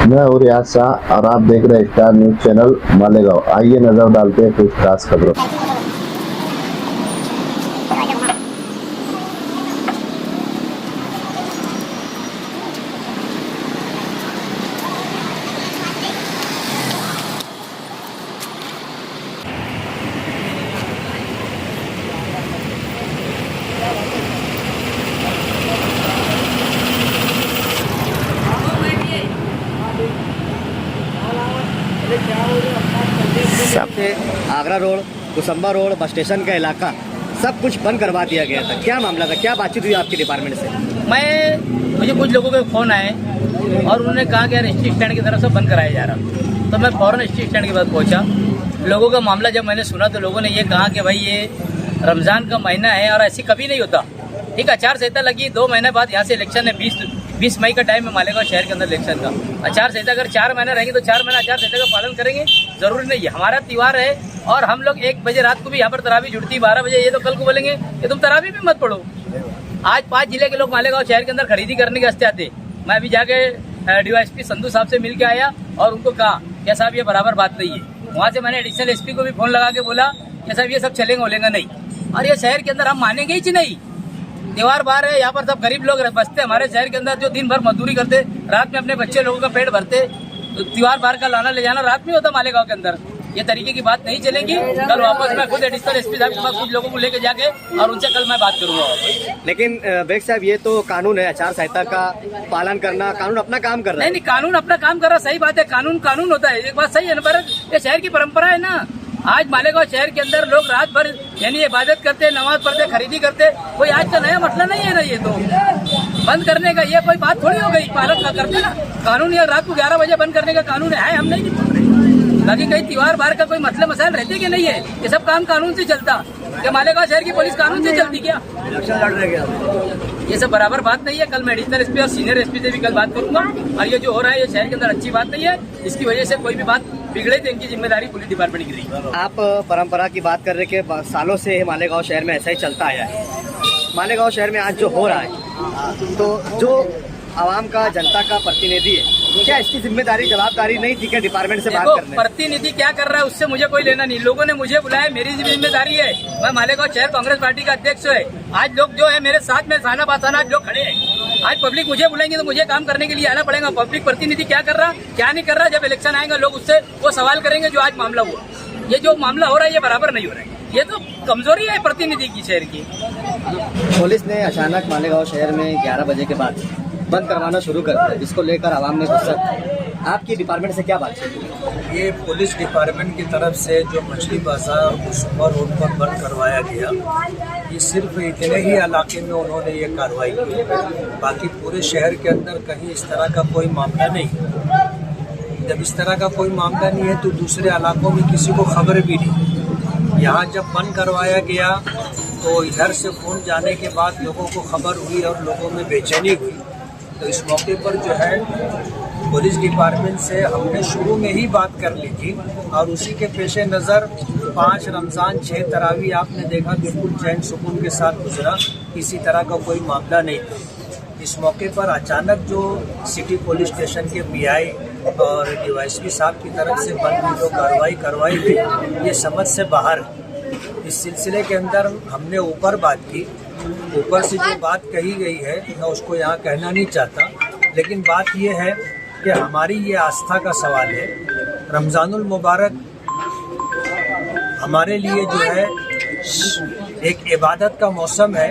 मैं हूँ रियाज शाह और आप देख रहे हैं स्टार न्यूज चैनल मालेगांव। आइए नजर डालते हैं कुछ खास खबरों। सब Agra road, Kusamba road, bus station का इलाका सब कुछ बंद करवा दिया गया था। क्या मामला था, क्या बातचीत हुई आपके डिपार्टमेंट से? मुझे कुछ लोगों के फ़ोन आए और उन्होंने कहा कि यार एसटी स्टैंड की तरफ से बंद कराया जा रहा। तो मैं फ़ौरन एसटी स्टैंड के पास पहुंचा। लोगों का मामला जब मैंने सुना तो लोगों ने ये कहा कि भाई ये रमज़ान का महीना है और ऐसी कभी नहीं होता। ठीक, आचार संहिता लगी, 2 महीने बाद यहाँ से इलेक्शन है। 20 मई का टाइम है मालेगांव शहर के अंदर इलेक्शन का। आचार संहिता अगर 4 महीने रहेंगे तो 4 महीने आचार संहिता का पालन करेंगे, जरूरी नहीं है। हमारा त्यौहार है और हम लोग 1 बजे रात को भी यहाँ पर तरावी जुड़ती, 12 बजे। ये तो कल को बोलेंगे कि तुम तरावी भी मत पढ़ो। आज 5 जिले के लोग मालेगांव शहर के अंदर खरीदी करने के वास्ते आते। मैं अभी जाके DYSP संधू साहब से मिल के आया और उनको कहा क्या साहब ये बराबर बात नहीं है। वहाँ से मैंने एडिशनल SP को भी फोन लगा के बोला कि साहब ये सब चलेंगे बोलेंगे नहीं। और ये शहर के अंदर हम मानेंगे ही नहीं। त्योहार बार है, यहाँ पर सब गरीब लोग बसते हमारे शहर के अंदर, जो दिन भर मजदूरी करते, रात में अपने बच्चे लोगों का पेट भरते। तो त्योहार बार का लाना ले जाना रात में होता मालेगांव के अंदर। ये तरीके की बात नहीं चलेगी। कल वापस मैं खुद एडिशनल SP साहब के पास कुछ लोगों को लेके जाके और उनसे कल मैं बात करूंगा। लेकिन बेग साहब ये तो कानून है, आचार संहिता का पालन करना, कानून अपना काम कर रहा है। नहीं, कानून अपना काम कर रहा, सही बात है। कानून होता है, एक बात सही है ना, पर ये शहर की परंपरा है ना। आज मालेगांव शहर के अंदर लोग रात भर यानी इबादत करते, नमाज पढ़ते, खरीदी करते। कोई आज का नया मसला नहीं है ना। ये तो बंद करने का ये कोई बात थोड़ी हो गई, पालन ना करते ना। कानून ये रात को 11 बजे बंद करने का कानून है, हम नहीं बोल रहे। बाकी कहीं त्योहार बार का कोई मसले मसाइल रहते कि नहीं है। ये सब काम कानून से चलता। क्या मालेगांव शहर की पुलिस कानून से चलती क्या? ये सब बराबर बात नहीं है। कल मैं एडिशनल SP और सीनियर SP से भी कल बात करूंगा। और ये जो हो रहा है ये शहर के अंदर अच्छी बात नहीं है। इसकी वजह से कोई भी बात बिगड़े तो इनकी जिम्मेदारी पुलिस डिपार्टमेंट की रही। आप परंपरा की बात कर रहे कि सालों से मालेगांव शहर में ऐसा ही चलता आया है। मालेगांव शहर में आज जो हो रहा है, तो जो आवाम का, जनता का प्रतिनिधि है, क्या इसकी जिम्मेदारी, जवाबदारी नहीं थी क्या डिपार्टमेंट से बात करने? प्रतिनिधि क्या कर रहा है उससे मुझे कोई लेना नहीं। लोगों ने मुझे बुलाया, मेरी जिम्मेदारी है। मैं मालेगांव शहर कांग्रेस पार्टी का अध्यक्ष है। आज लोग जो है मेरे साथ में साना बासाना आज लोग खड़े हैं। आज पब्लिक मुझे बुलाएंगे तो मुझे काम करने के लिए आना पड़ेगा। पब्लिक प्रतिनिधि क्या कर रहा, क्या नहीं कर रहा, जब इलेक्शन आएगा लोग उससे वो सवाल करेंगे जो आज मामला हुआ। ये जो मामला हो रहा है ये बराबर नहीं हो रहा है। ये तो कमजोरी है प्रतिनिधि की शहर की। पुलिस ने अचानक मालेगांव शहर में 11 बजे के बाद बंद करवाना शुरू कर दिया, जिसको लेकर आवाम में गुस्सा। आपकी डिपार्टमेंट से क्या बातचीत हुई? ये पुलिस डिपार्टमेंट की तरफ से जो मछली बाजार और कुसुम्बा रोड पर बंद करवाया गया, ये सिर्फ इतने ही इलाके में उन्होंने ये कार्रवाई की। बाकी पूरे शहर के अंदर कहीं इस तरह का कोई मामला नहीं। जब इस तरह का कोई मामला नहीं है तो दूसरे इलाकों में किसी को खबर भी नहीं। यहाँ जब बंद करवाया गया तो इधर से फोन जाने के बाद लोगों को खबर हुई और लोगों में बेचैनी हुई। तो इस मौके पर जो है पुलिस डिपार्टमेंट से हमने शुरू में ही बात कर ली थी और उसी के पेशे नज़र 5 रमज़ान 6 तरावी आपने देखा बिल्कुल चैन सुकून के साथ गुजरा। किसी तरह का कोई मामला नहीं था। इस मौके पर अचानक जो सिटी पुलिस स्टेशन के PI और DYSP साहब की तरफ से बंद की जो कार्रवाई करवाई गई, ये समझ से बाहर है। इस सिलसिले के अंदर हमने ऊपर बात की। ऊपर से जो बात कही गई है मैं उसको यहाँ कहना नहीं चाहता, लेकिन बात ये है कि हमारी ये आस्था का सवाल है। रमज़ानुल मुबारक हमारे लिए जो है एक इबादत का मौसम है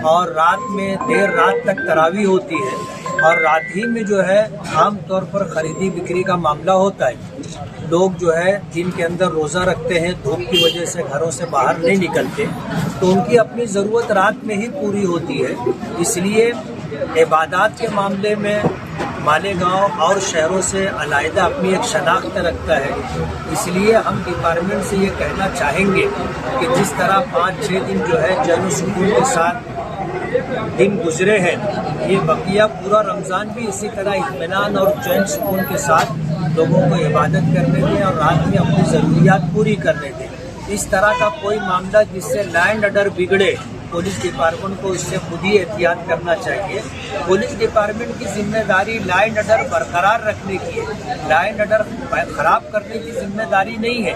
और रात में देर रात तक तरावी होती है और रात ही में जो है आम तौर पर खरीदी बिक्री का मामला होता है। लोग जो है दिन के अंदर रोज़ा रखते हैं, धूप की वजह से घरों से बाहर नहीं निकलते, तो उनकी अपनी ज़रूरत रात में ही पूरी होती है। इसलिए इबादत के मामले में मालेगांव और शहरों से अलहदा अपनी एक शनाख्त रखता है। इसलिए हम डिपार्टमेंट से ये कहना चाहेंगे कि जिस तरह 5-6 दिन जो है चैन सुकून के साथ दिन गुजरे हैं, ये बकिया पूरा रमज़ान भी इसी तरह इत्मीनान और चैन सुकून के साथ लोगों को इबादत करने दें और रात में अपनी ज़रूरियात पूरी करने दें। इस तरह का कोई मामला जिससे लैंड ऑर्डर बिगड़े पुलिस डिपार्टमेंट को इससे खुद ही एहतियात करना चाहिए। पुलिस डिपार्टमेंट की जिम्मेदारी लॉ एंड ऑर्डर बरकरार रखने की है, लॉ एंड ऑर्डर खराब करने की जिम्मेदारी नहीं है।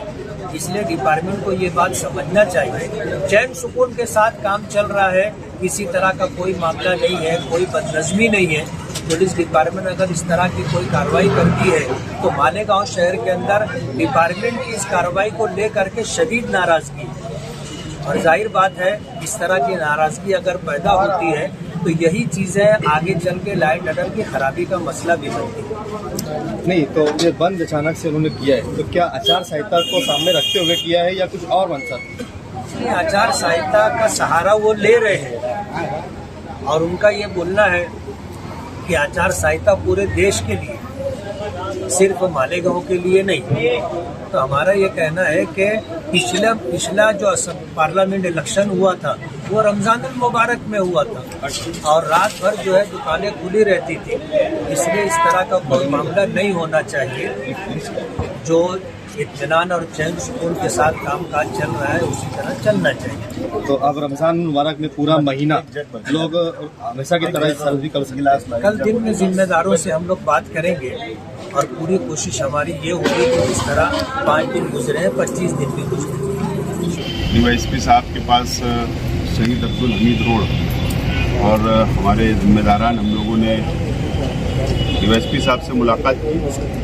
इसलिए डिपार्टमेंट को ये बात समझना चाहिए। चैन सुकून के साथ काम चल रहा है, किसी तरह का कोई मामला नहीं है, कोई बदनज़मी नहीं है। पुलिस डिपार्टमेंट अगर इस तरह की कोई कार्रवाई करती है तो मालेगांव शहर के अंदर डिपार्टमेंट की इस कार्रवाई को लेकर के शदीद नाराजगी, और जाहिर बात है इस तरह की नाराजगी अगर पैदा होती है तो यही चीज़ें आगे चल के लॉ एंड ऑर्डर की खराबी का मसला भी बनती है। नहीं तो ये बंद अचानक से उन्होंने किया है, तो क्या आचार संहिता को सामने रखते हुए किया है या कुछ और मंशा? आचार संहिता का सहारा वो ले रहे हैं और उनका ये बोलना है कि आचार संहिता पूरे देश के लिए, सिर्फ मालेगांव के लिए नहीं। तो हमारा ये कहना है कि पिछला जो पार्लियामेंट इलेक्शन हुआ था वो रमजान मुबारक में हुआ था और रात भर जो है दुकानें खुली रहती थी, इसलिए इस तरह का कोई मामला नहीं होना चाहिए। जो इत्मीनान और चैन सुकून के साथ कामकाज चल रहा है उसी तरह चलना चाहिए। तो अब रमजान मुबारक में पूरा महीना लोग हमेशा की तरह सर्दी कर सकें। कल दिन में जिम्मेदारों से हम लोग बात करेंगे और पूरी कोशिश हमारी ये होगी कि इस तरह 5 दिन गुजरे हैं, 25 दिन भी गुजरे। डीवाईएसपी साहब के पास शहीद अब्दुल हमीद रोड और हमारे जिम्मेदारान हम लोगों ने डीवाईएसपी साहब से मुलाकात की।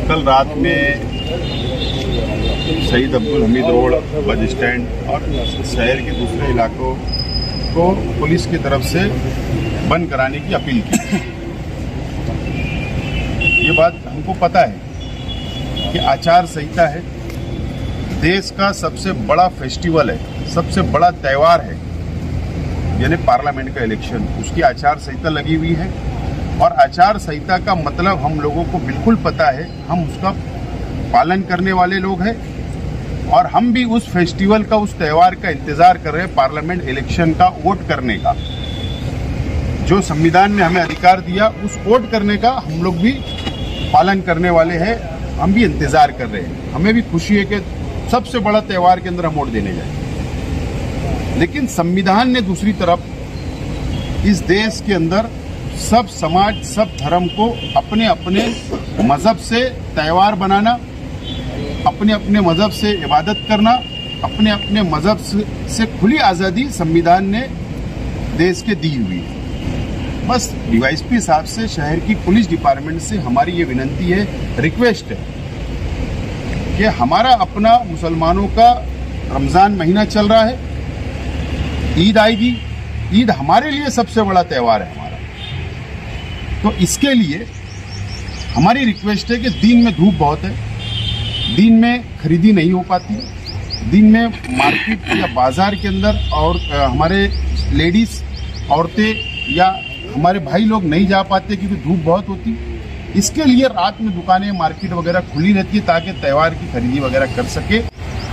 कल रात में शहीद Abdul Hamid road, bus stand और शहर के दूसरे इलाकों को पुलिस की तरफ से बंद कराने की अपील की। ये बात हमको पता है कि आचार संहिता है, देश का सबसे बड़ा फेस्टिवल है, सबसे बड़ा त्यौहार है, यानी पार्लियामेंट का इलेक्शन, उसकी आचार संहिता लगी हुई है। और आचार संहिता का मतलब हम लोगों को बिल्कुल पता है, हम उसका पालन करने वाले लोग हैं और हम भी उस फेस्टिवल का, उस त्यौहार का इंतजार कर रहे हैं, पार्लियामेंट इलेक्शन का वोट करने का। जो संविधान ने हमें अधिकार दिया उस वोट करने का हम लोग भी पालन करने वाले हैं, हम भी इंतजार कर रहे हैं। हमें भी खुशी है कि सबसे बड़ा त्यौहार के अंदर हम वोट देने जाएंगे। लेकिन संविधान ने दूसरी तरफ इस देश के अंदर सब समाज, सब धर्म को अपने अपने मजहब से त्यौहार बनाना, अपने अपने मजहब से इबादत करना, अपने अपने मजहब से खुली आज़ादी संविधान ने देश के दी हुई है। बस डीवाईएसपी साहब से, शहर की पुलिस डिपार्टमेंट से हमारी ये विनती है, रिक्वेस्ट है कि हमारा अपना मुसलमानों का रमज़ान महीना चल रहा है, ईद आएगी, ईद हमारे लिए सबसे बड़ा त्यौहार है हमारा। तो इसके लिए हमारी रिक्वेस्ट है कि दिन में धूप बहुत है, दिन में खरीदी नहीं हो पाती, दिन में मार्केट या बाजार के अंदर और हमारे लेडीज, औरतें या हमारे भाई लोग नहीं जा पाते क्योंकि धूप बहुत होती। इसके लिए रात में दुकानें, मार्केट वगैरह खुली रहती है ताकि त्यौहार की खरीदी वगैरह कर सके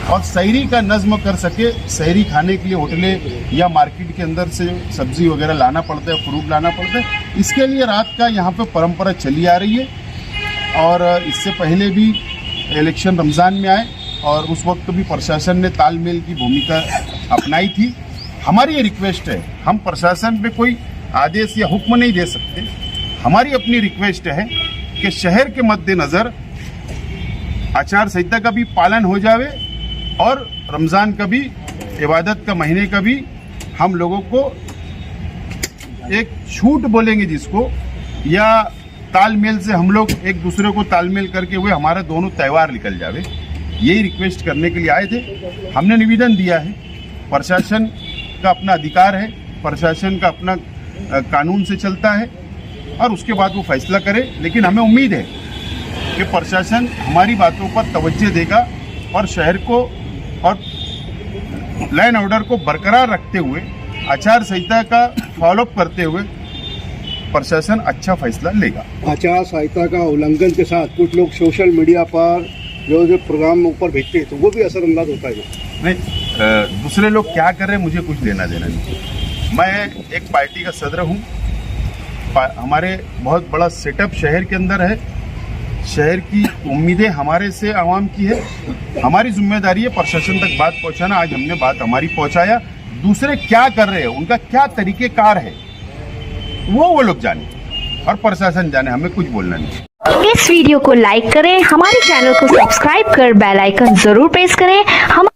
और सहरी का नज़्म कर सके। सहरी खाने के लिए होटलें या मार्केट के अंदर से सब्जी वगैरह लाना पड़ता है, फ्रूट लाना पड़ता है। इसके लिए रात का यहाँ पे परंपरा चली आ रही है और इससे पहले भी इलेक्शन रमज़ान में आए और उस वक्त भी प्रशासन ने तालमेल की भूमिका अपनाई थी। हमारी ये रिक्वेस्ट है, हम प्रशासन पे कोई आदेश या हुक्म नहीं दे सकते, हमारी अपनी रिक्वेस्ट है कि शहर के मद्देनज़र आचार संहिता का भी पालन हो जावे और रमज़ान का भी, इबादत का महीने का भी हम लोगों को एक छूट बोलेंगे जिसको, या तालमेल से हम लोग एक दूसरे को तालमेल करके हुए हमारा दोनों त्यौहार निकल जावे। यही रिक्वेस्ट करने के लिए आए थे। हमने निवेदन दिया है, प्रशासन का अपना अधिकार है, प्रशासन का अपना कानून से चलता है और उसके बाद वो फैसला करे। लेकिन हमें उम्मीद है कि प्रशासन हमारी बातों पर तवज्जो देगा और शहर को और लॉ एंड ऑर्डर को बरकरार रखते हुए, आचार संहिता का फॉलोअप करते हुए प्रशासन अच्छा फैसला लेगा। आचार संहिता का उल्लंघन के साथ कुछ लोग सोशल मीडिया पर जो प्रोग्राम ऊपर भेजते हैं तो वो भी असरअंदाज होता है। नहीं, दूसरे लोग क्या कर रहे हैं मुझे कुछ लेना देना नहीं। मैं एक पार्टी का सदर हूँ, हमारे बहुत बड़ा सेटअप शहर के अंदर है, शहर की उम्मीदें हमारे से आवाम की है, हमारी जिम्मेदारी है प्रशासन तक बात पहुंचाना। आज हमने बात हमारी पहुंचाया, दूसरे क्या कर रहे हैं, उनका क्या तरीकेकार है, वो लोग जाने और प्रशासन जाने, हमें कुछ बोलना नहीं। इस वीडियो को लाइक करें, हमारे चैनल को सब्सक्राइब कर बेल आइकन जरूर प्रेस करें। हम